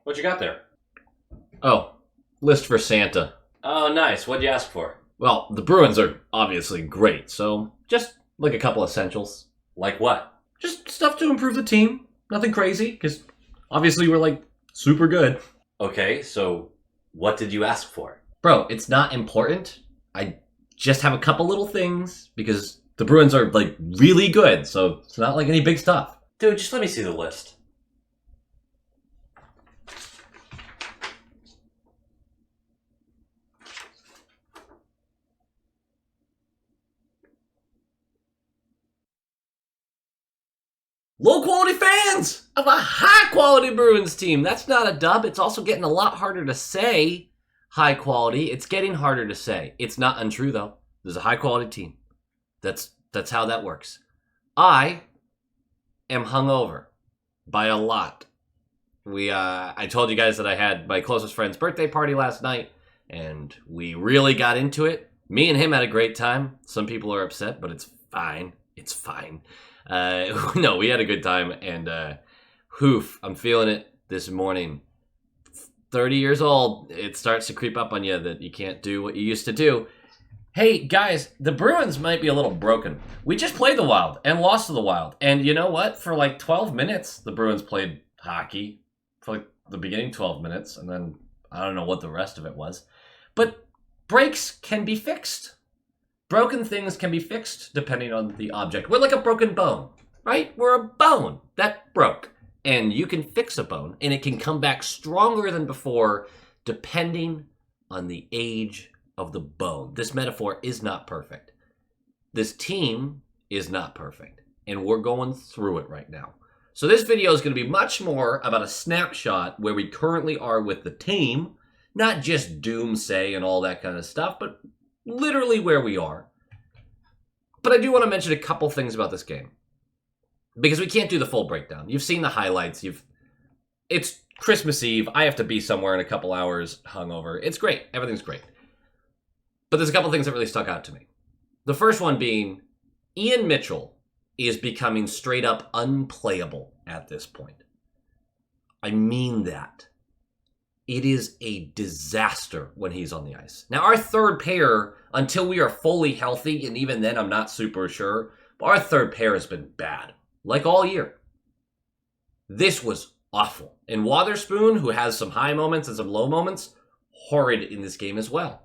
What you got there? Oh, list for Santa. Oh, nice. What'd you ask for? Well, the Bruins are obviously great, so just like a couple essentials. Like what? Just stuff to improve the team. Nothing crazy, because obviously we're like super good. Okay, so what did you ask for? Bro, it's not important. I just have a couple little things because the Bruins are like really good, so it's not like any big stuff. Dude, just let me see the list. Low quality fans of a high quality Bruins team. That's not a dub. It's also getting a lot harder to say high quality. It's getting harder to say. It's not untrue though. There's a high quality team. That's how that works. I am hungover by a lot. I told you guys that I had my closest friend's birthday party last night, and we really got into it. Me and him had a great time. Some people are upset, but it's fine. It's fine. No, we had a good time, and I'm feeling it this morning. 30 years old, it starts to creep up on you that you can't do what you used to do. Hey, guys, the Bruins might be a little broken. We just played the Wild and lost to the Wild. And you know what? For like 12 minutes, the Bruins played hockey. For like the beginning 12 minutes, and then I don't know what the rest of it was. But breaks can be fixed. Broken things can be fixed depending on the object. We're like a broken bone, right? We're a bone that broke. And you can fix a bone, and it can come back stronger than before depending on the age of the bone. This metaphor is not perfect. This team is not perfect, and we're going through it right now. So this video is going to be much more about a snapshot where we currently are with the team, not just doomsay and all that kind of stuff, but literally where we are. But I do want to mention a couple things about this game, because we can't do the full breakdown. You've seen the highlights. It's Christmas Eve. I have to be somewhere in a couple hours hungover. It's great. Everything's great. But there's a couple things that really stuck out to me. The first one being Ian Mitchell is becoming straight up unplayable at this point. I mean that. It is a disaster when he's on the ice. Now, our third pair, until we are fully healthy, and even then I'm not super sure, but our third pair has been bad, like all year. This was awful. And Wotherspoon, who has some high moments and some low moments, horrid in this game as well.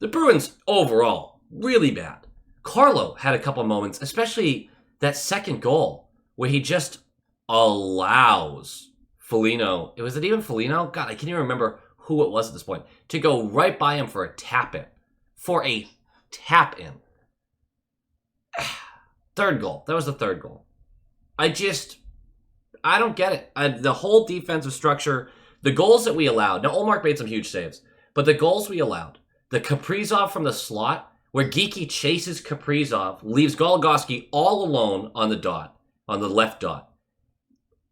The Bruins, overall, really bad. Carlo had a couple moments, especially that second goal, where he just allows Foligno, was it even Foligno? God, I can't even remember who it was at this point, to go right by him for a tap-in. Third goal. That was the third goal. I don't get it. The whole defensive structure, the goals that we allowed. Now, Olmark made some huge saves, but the goals we allowed, the Kaprizov from the slot, where Geeky chases Kaprizov, leaves Goligoski all alone on the dot, on the left dot,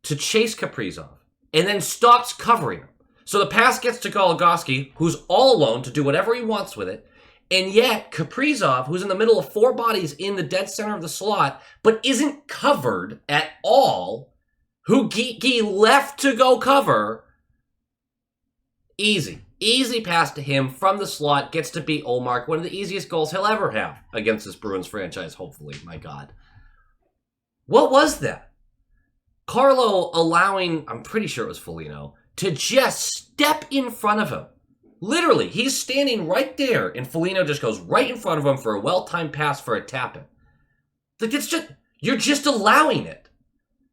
to chase Kaprizov, and then stops covering him. So the pass gets to Goligoski, who's all alone to do whatever he wants with it, and yet Kaprizov, who's in the middle of four bodies in the dead center of the slot, but isn't covered at all, who Geeky left to go cover, Easy pass to him from the slot, gets to beat Olmark. One of the easiest goals he'll ever have against this Bruins franchise, hopefully. My God. What was that? Carlo allowing, I'm pretty sure it was Foligno, to just step in front of him. Literally, he's standing right there, and Foligno just goes right in front of him for a well-timed pass for a tap-in. Like, you're just allowing it.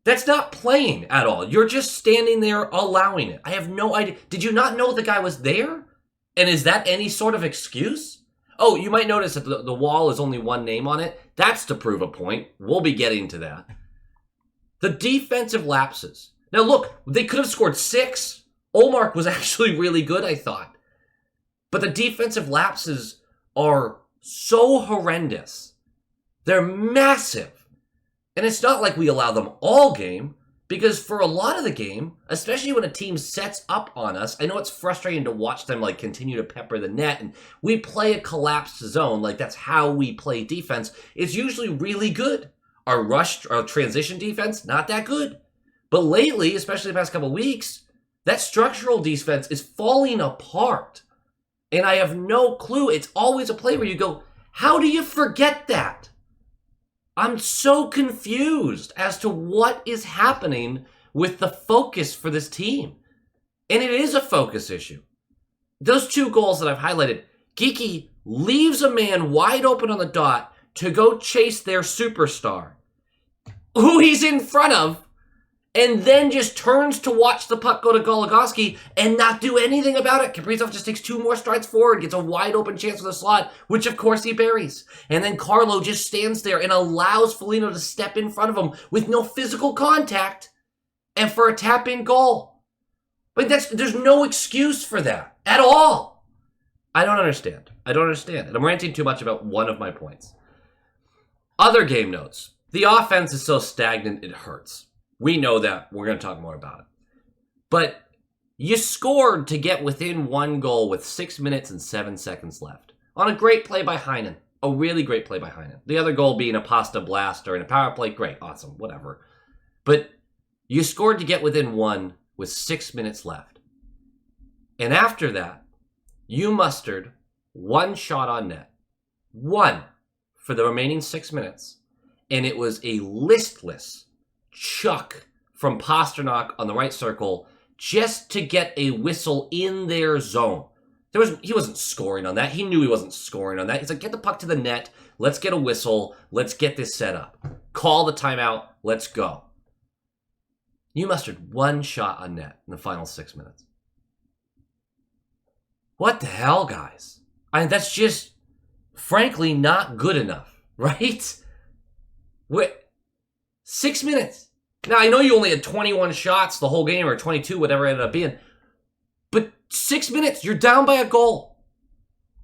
That's not playing at all. You're just standing there allowing it. I have no idea. Did you not know the guy was there? And is that any sort of excuse? Oh, you might notice that the wall is only one name on it. That's to prove a point. We'll be getting to that. The defensive lapses. Now look, they could have scored 6. Olmark was actually really good, I thought. But the defensive lapses are so horrendous. They're massive. And it's not like we allow them all game, because for a lot of the game, especially when a team sets up on us, I know it's frustrating to watch them like continue to pepper the net, and we play a collapsed zone, like that's how we play defense. It's usually really good. Our transition defense, not that good. But lately, especially the past couple weeks, That structural defense is falling apart. And I have no clue. It's always a play where you go, how do you forget that? I'm so confused as to what is happening with the focus for this team. And it is a focus issue. Those 2 goals that I've highlighted, Geeky leaves a man wide open on the dot to go chase their superstar, who he's in front of, and then just turns to watch the puck go to Goligoski and not do anything about it. Kaprizov just takes 2 more strides forward, gets a wide open chance for the slot, which of course he buries. And then Carlo just stands there and allows Foligno to step in front of him with no physical contact and for a tap-in goal. But there's no excuse for that at all. I don't understand. And I'm ranting too much about one of my points. Other game notes. The offense is so stagnant, it hurts. We know that. We're going to talk more about it. But you scored to get within 1 goal with 6 minutes and 7 seconds left. On a great play by Heinen. A really great play by Heinen. The other goal being a pasta blast or in a power play. Great. Awesome. Whatever. But you scored to get within 1 with 6 minutes left. And after that, you mustered 1 shot on net. 1 for the remaining 6 minutes. And it was a listless chuck from Pasternak on the right circle just to get a whistle in their zone. He wasn't scoring on that. He knew he wasn't scoring on that. He's like, get the puck to the net. Let's get a whistle. Let's get this set up. Call the timeout. Let's go. You mustered 1 shot on net in the final 6 minutes. What the hell, guys? I mean, that's just, frankly, not good enough, right? 6 minutes. Now, I know you only had 21 shots the whole game, or 22, whatever it ended up being. But 6 minutes, you're down by a goal.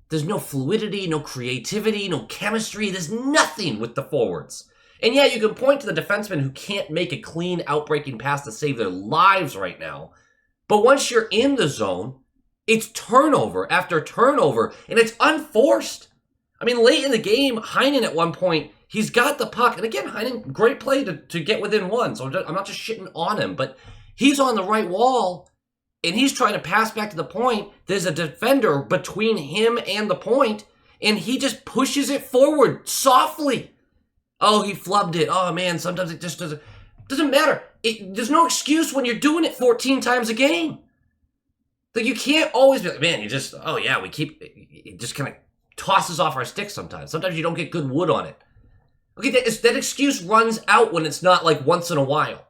There's no fluidity, no creativity, no chemistry. There's nothing with the forwards. And yeah, you can point to the defensemen who can't make a clean, outbreaking pass to save their lives right now. But once you're in the zone, it's turnover after turnover, and it's unforced. I mean, late in the game, Heinen at one point, he's got the puck. And again, Heinen, great play to get within 1. So I'm not just shitting on him, but he's on the right wall and he's trying to pass back to the point. There's a defender between him and the point, and he just pushes it forward softly. Oh, he flubbed it. Oh man, sometimes it just doesn't matter. There's no excuse when you're doing it 14 times a game. Like, you can't always be like, man, it just kind of tosses off our sticks sometimes. Sometimes you don't get good wood on it. Okay, that excuse runs out when it's not like once in a while.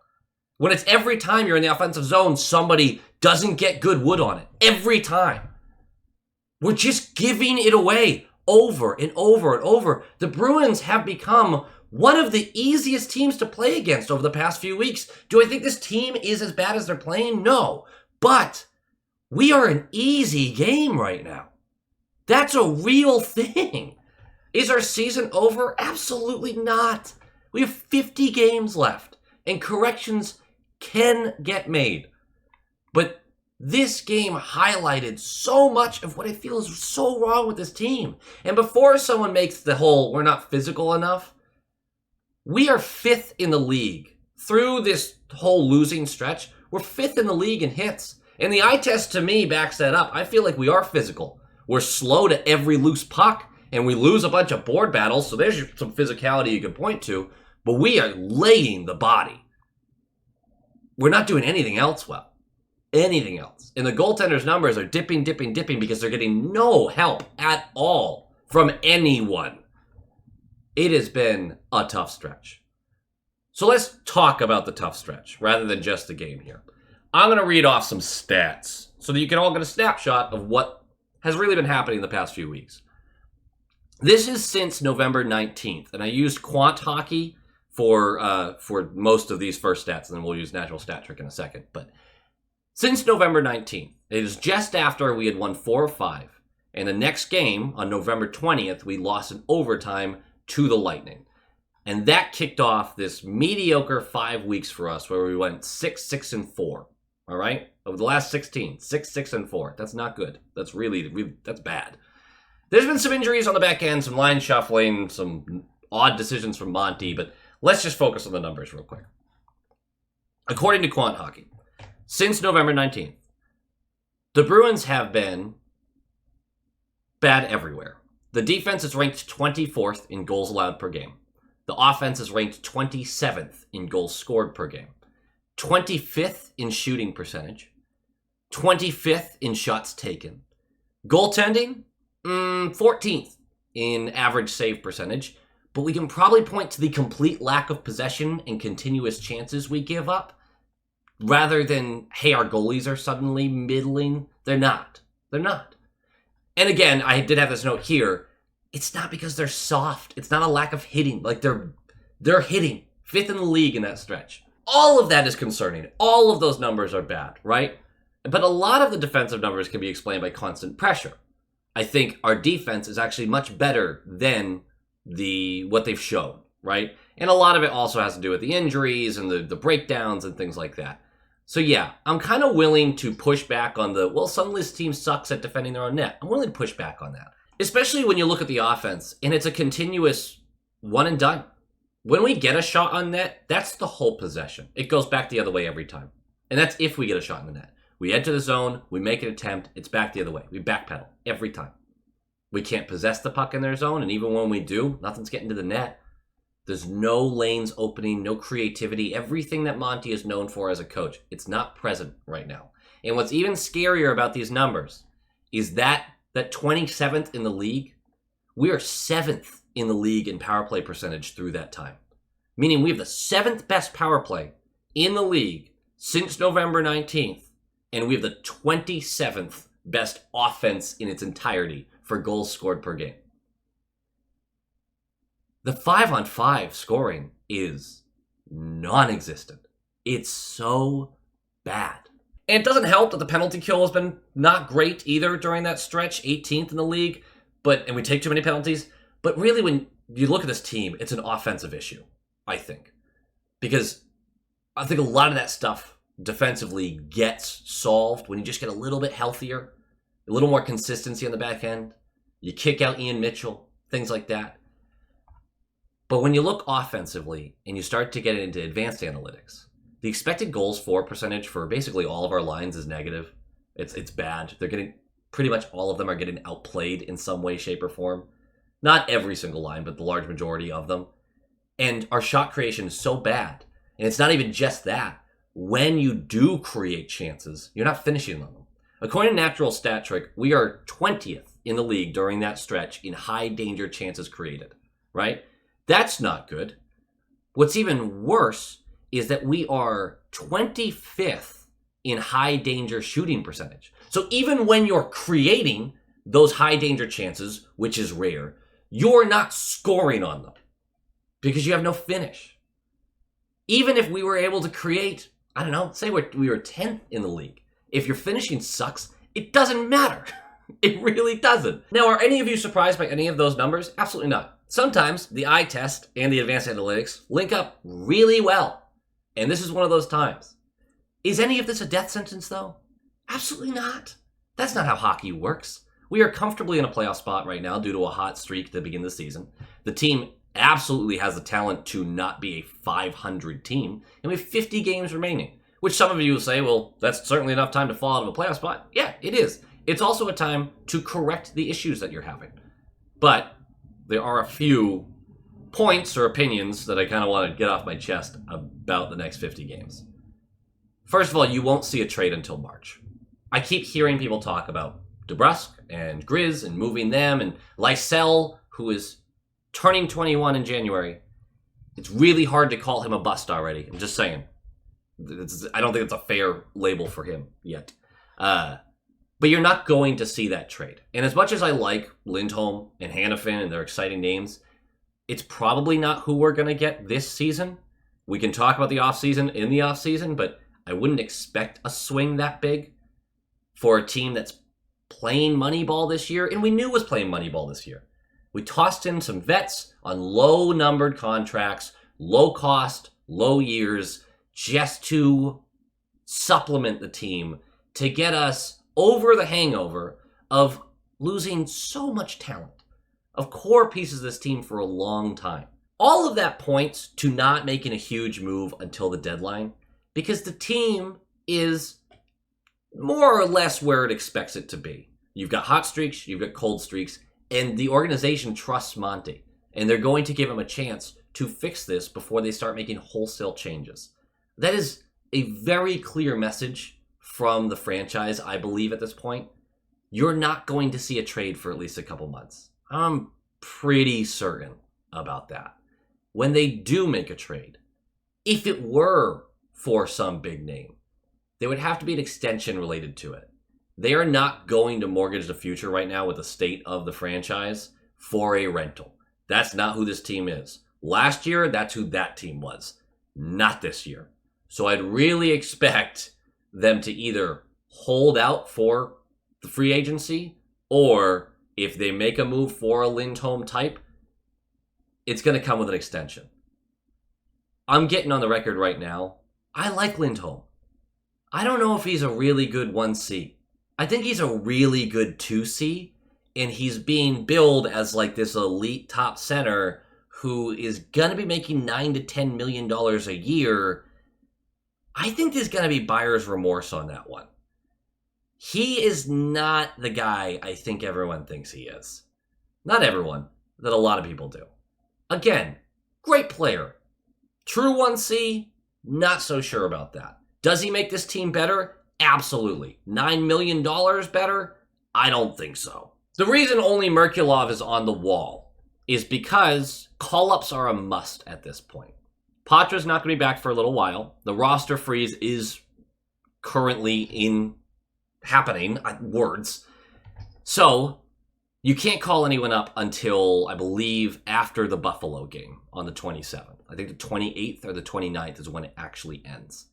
When it's every time you're in the offensive zone, somebody doesn't get good wood on it. Every time. We're just giving it away over and over and over. The Bruins have become one of the easiest teams to play against over the past few weeks. Do I think this team is as bad as they're playing? No. But we are an easy game right now. That's a real thing. Is our season over? Absolutely not. We have 50 games left, and corrections can get made. But this game highlighted so much of what I feel is so wrong with this team. And before someone makes the whole, we're not physical enough, we are 5th in the league. Through this whole losing stretch, we're 5th in the league in hits. And the eye test to me backs that up. I feel like we are physical. We're slow to every loose puck, and we lose a bunch of board battles, so there's some physicality you can point to, but we are laying the body. We're not doing anything else well. Anything else. And the goaltenders' numbers are dipping because they're getting no help at all from anyone. It has been a tough stretch. So let's talk about the tough stretch rather than just the game here. I'm going to read off some stats so that you can all get a snapshot of what has really been happening the past few weeks. This is since November 19th, and I used Quant Hockey for most of these first stats, and then we'll use Natural Stat Trick in a second. But since November 19th, it is just after we had won 4 of 5, and the next game, on November 20th, we lost in overtime to the Lightning. And that kicked off this mediocre 5 weeks for us where we went 6-6-4. All right? Over the last 16, 6-6-4. That's not good. That's really, that's bad. There's been some injuries on the back end, some line shuffling, some odd decisions from Monty, but let's just focus on the numbers real quick. According to Quant Hockey, since November 19th, The Bruins have been bad everywhere. The defense is ranked 24th in goals allowed per game. The offense is ranked 27th in goals scored per game. 25th in shooting percentage. 25th in shots taken. Goaltending, 14th in average save percentage. But we can probably point to the complete lack of possession and continuous chances we give up rather than, hey, our goalies are suddenly middling. They're not. They're not. And again, I did have this note here. It's not because they're soft. It's not a lack of hitting. Like, they're hitting. 5th in the league in that stretch. All of that is concerning. All of those numbers are bad, right? But a lot of the defensive numbers can be explained by constant pressure. I think our defense is actually much better than what they've shown, right? And a lot of it also has to do with the injuries and the breakdowns and things like that. So yeah, I'm kind of willing to push back on some of this team sucks at defending their own net. I'm willing to push back on that. Especially when you look at the offense and it's a continuous one and done. When we get a shot on net, that's the whole possession. It goes back the other way every time. And that's if we get a shot in the net. We enter the zone, we make an attempt, it's back the other way. We backpedal every time. We can't possess the puck in their zone, and even when we do, nothing's getting to the net. There's no lanes opening, no creativity. Everything that Monty is known for as a coach, it's not present right now. And what's even scarier about these numbers is that 27th in the league, we are 7th in the league in power play percentage through that time. Meaning we have the 7th best power play in the league since November 19th, and we have the 27th best offense in its entirety for goals scored per game. The 5-on-5 scoring is non-existent. It's so bad. And it doesn't help that the penalty kill has been not great either during that stretch, 18th in the league, and we take too many penalties. But really, when you look at this team, it's an offensive issue, I think. Because I think a lot of that stuff defensively gets solved when you just get a little bit healthier, a little more consistency on the back end. You kick out Ian Mitchell, things like that. But when you look offensively and you start to get into advanced analytics, the expected goals for percentage for basically all of our lines is negative. It's bad. Pretty much all of them are getting outplayed in some way, shape, or form. Not every single line, but the large majority of them. And our shot creation is so bad. And it's not even just that. When you do create chances, you're not finishing on them. According to Natural Stat Trick, we are 20th in the league during that stretch in high danger chances created, right? That's not good. What's even worse is that we are 25th in high danger shooting percentage. So even when you're creating those high danger chances, which is rare, you're not scoring on them because you have no finish. Even if we were able to create, I don't know, say we were 10th in the league. If your finishing sucks, it doesn't matter. It really doesn't. Now, are any of you surprised by any of those numbers? Absolutely not. Sometimes the eye test and the advanced analytics link up really well. And this is one of those times. Is any of this a death sentence, though? Absolutely not. That's not how hockey works. We are comfortably in a playoff spot right now due to a hot streak at the beginning of the season. The team absolutely has the talent to not be a 500 team, and we have 50 games remaining, which some of you will say, well, that's certainly enough time to fall out of a playoff spot. Yeah, it is. It's also a time to correct the issues that you're having. But there are a few points or opinions that I kind of want to get off my chest about the next 50 games. First of all, you won't see a trade until March. I keep hearing people talk about DeBrusk and Grizz and moving them, and Lysell, who is turning 21 in January. It's really hard to call him a bust already. I'm just saying. I don't think it's a fair label for him yet. But you're not going to see that trade. And as much as I like Lindholm and Hannafin and their exciting names, it's probably not who we're going to get this season. We can talk about the offseason in the offseason, but I wouldn't expect a swing that big for a team that's playing Moneyball this year, and we knew was playing Moneyball this year. We tossed in some vets on low-numbered contracts, low cost, low years, just to supplement the team to get us over the hangover of losing so much talent, of core pieces of this team for a long time. All of that points to not making a huge move until the deadline, because the team is more or less where it expects it to be. You've got hot streaks, you've got cold streaks, and the organization trusts Monty. And they're going to give him a chance to fix this before they start making wholesale changes. That is a very clear message from the franchise, I believe, at this point. You're not going to see a trade for at least a couple months. I'm pretty certain about that. When they do make a trade, if it were for some big name, there would have to be an extension related to it. They are not going to mortgage the future right now with the state of the franchise for a rental. That's not who this team is. Last year, that's who that team was. Not this year. So I'd really expect them to either hold out for the free agency, or if they make a move for a Lindholm type, it's going to come with an extension. I'm getting on the record right now. I like Lindholm. I don't know if he's a really good 1C. I think he's a really good 2C, and he's being billed as like this elite top center who is going to be making $9 to $10 million a year. I think there's going to be buyer's remorse on that one. He is not the guy I think everyone thinks he is. Not everyone, that a lot of people do. Again, great player. True 1C, not so sure about that. Does he make this team better? Absolutely. $9 million better? I don't think so. The reason only Merkulov is on the wall is because call-ups are a must at this point. Patra's not going to be back for a little while. The roster freeze is currently happening. Words. So, you can't call anyone up until, I believe, after the Buffalo game on the 27th. I think the 28th or the 29th is when it actually ends.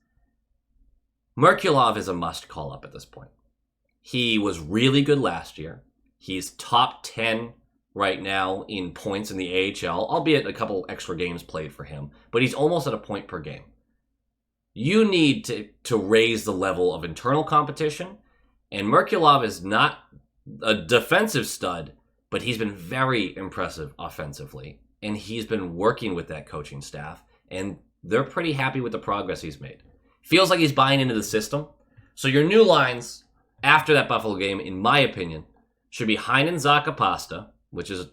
Merkulov is a must call up at this point. He was really good last year. He's top 10 right now in points in the AHL, albeit a couple extra games played for him, but he's almost at a point per game. You need to raise the level of internal competition, and Merkulov is not a defensive stud, but he's been very impressive offensively, and he's been working with that coaching staff, and they're pretty happy with the progress he's made. Feels like he's buying into the system. So your new lines after that Buffalo game, in my opinion, should be Heinen, Zacha, Pasta, which is,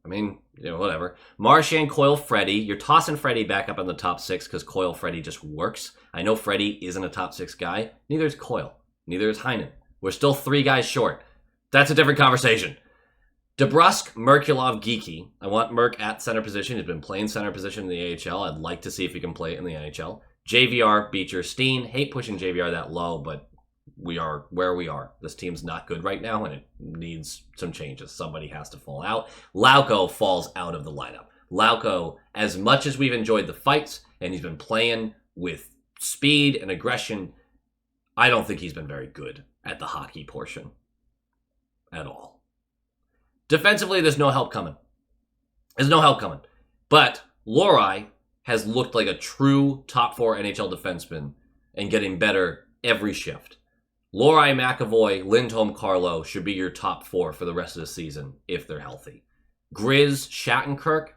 whatever. Marchand, Coyle, Freddie. You're tossing Freddie back up in the top 6 because Coyle, Freddie just works. I know Freddie isn't a top 6 guy. Neither is Coyle. Neither is Heinen. We're still 3 guys short. That's a different conversation. DeBrusk, Merkulov, Geeky. I want Merk at center position. He's been playing center position in the AHL. I'd like to see if he can play it in the NHL. JVR, Beecher, Steen. Hate pushing JVR that low, but we are where we are. This team's not good right now, and it needs some changes. Somebody has to fall out. Lauko falls out of the lineup. Lauko, as much as we've enjoyed the fights, and he's been playing with speed and aggression, I don't think he's been very good at the hockey portion at all. Defensively, there's no help coming. There's no help coming. But Lohrei has looked like a true top 4 NHL defenseman and getting better every shift. Lohrei, McAvoy, Lindholm, Carlo should be your top 4 for the rest of the season if they're healthy. Grizz, Shattenkirk,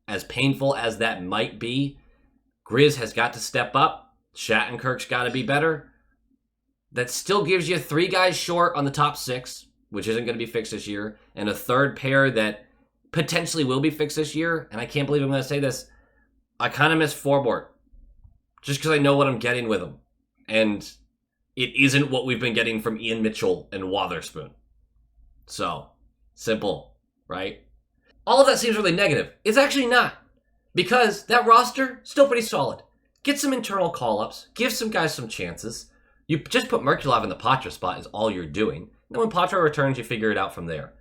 as painful as that might be, Grizz has got to step up. Shattenkirk's got to be better. That still gives you 3 guys short on the top 6, which isn't going to be fixed this year, and a third pair that potentially will be fixed this year. And I can't believe I'm going to say this. I kind of miss Forbort, just because I know what I'm getting with him. And it isn't what we've been getting from Ian Mitchell and Wotherspoon. So, simple, right? All of that seems really negative. It's actually not. Because that roster, still pretty solid. Get some internal call-ups. Give some guys some chances. You just put Merkulov in the Patra spot is all you're doing. And then when Patra returns, you figure it out from there.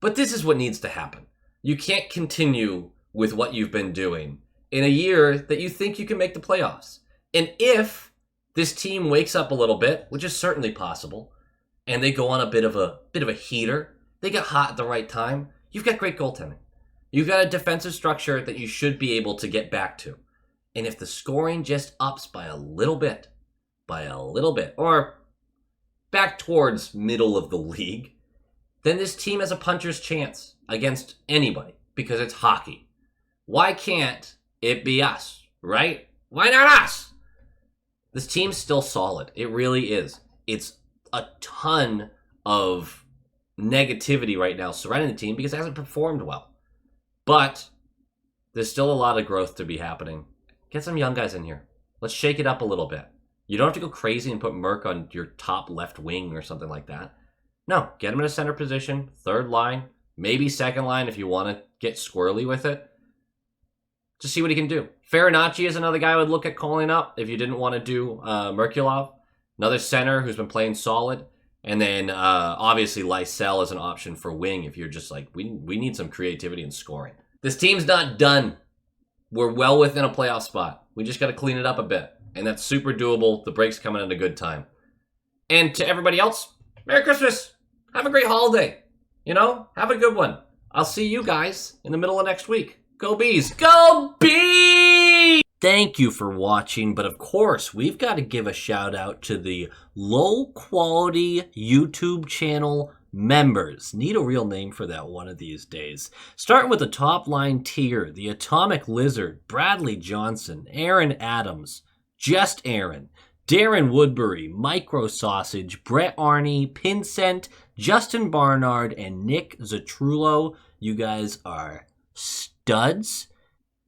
But this is what needs to happen. You can't continue with what you've been doing in a year that you think you can make the playoffs. And if this team wakes up a little bit, which is certainly possible, and they go on a bit of a heater, they get hot at the right time, you've got great goaltending. You've got a defensive structure that you should be able to get back to. And if the scoring just ups by a little bit, or back towards middle of the league, then this team has a puncher's chance against anybody because it's hockey. Why can't it be us, right? Why not us? This team's still solid. It really is. It's a ton of negativity right now surrounding the team because it hasn't performed well. But there's still a lot of growth to be happening. Get some young guys in here. Let's shake it up a little bit. You don't have to go crazy and put Merck on your top left wing or something like that. No, get him in a center position, third line, maybe second line if you want to get squirrely with it. Just see what he can do. Farinacci is another guy I would look at calling up if you didn't want to do Merkulov. Another center who's been playing solid. And then obviously Lysell is an option for wing if you're just like, we need some creativity and scoring. This team's not done. We're well within a playoff spot. We just got to clean it up a bit. And that's super doable. The break's coming at a good time. And to everybody else, Merry Christmas. Have a great holiday. You know, have a good one. I'll see you guys in the middle of next week. Go Bees. Go Bees! Thank you for watching, but of course, we've got to give a shout out to the low quality YouTube channel members. Need a real name for that one of these days. Starting with the top line tier, the Atomic Lizard, Bradley Johnson, Aaron Adams, Just Aaron, Darren Woodbury, Micro Sausage, Brett Arney, Pincent, Justin Barnard, and Nick Zatrullo. You guys are studs.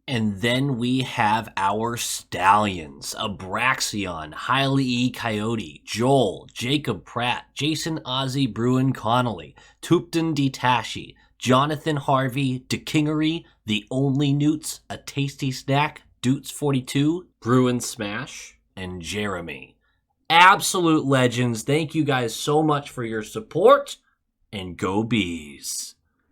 And then we have our Stallions, Abraxion, Hailey E. Coyote, Joel, Jacob Pratt, Jason Ozzy Bruin Connolly, Tupton Detashi, Jonathan Harvey, DeKingery, The Only Newts, A Tasty Snack, Doots42, Bruin Smash, and Jeremy. Absolute legends. Thank you guys so much for your support, and go Bees.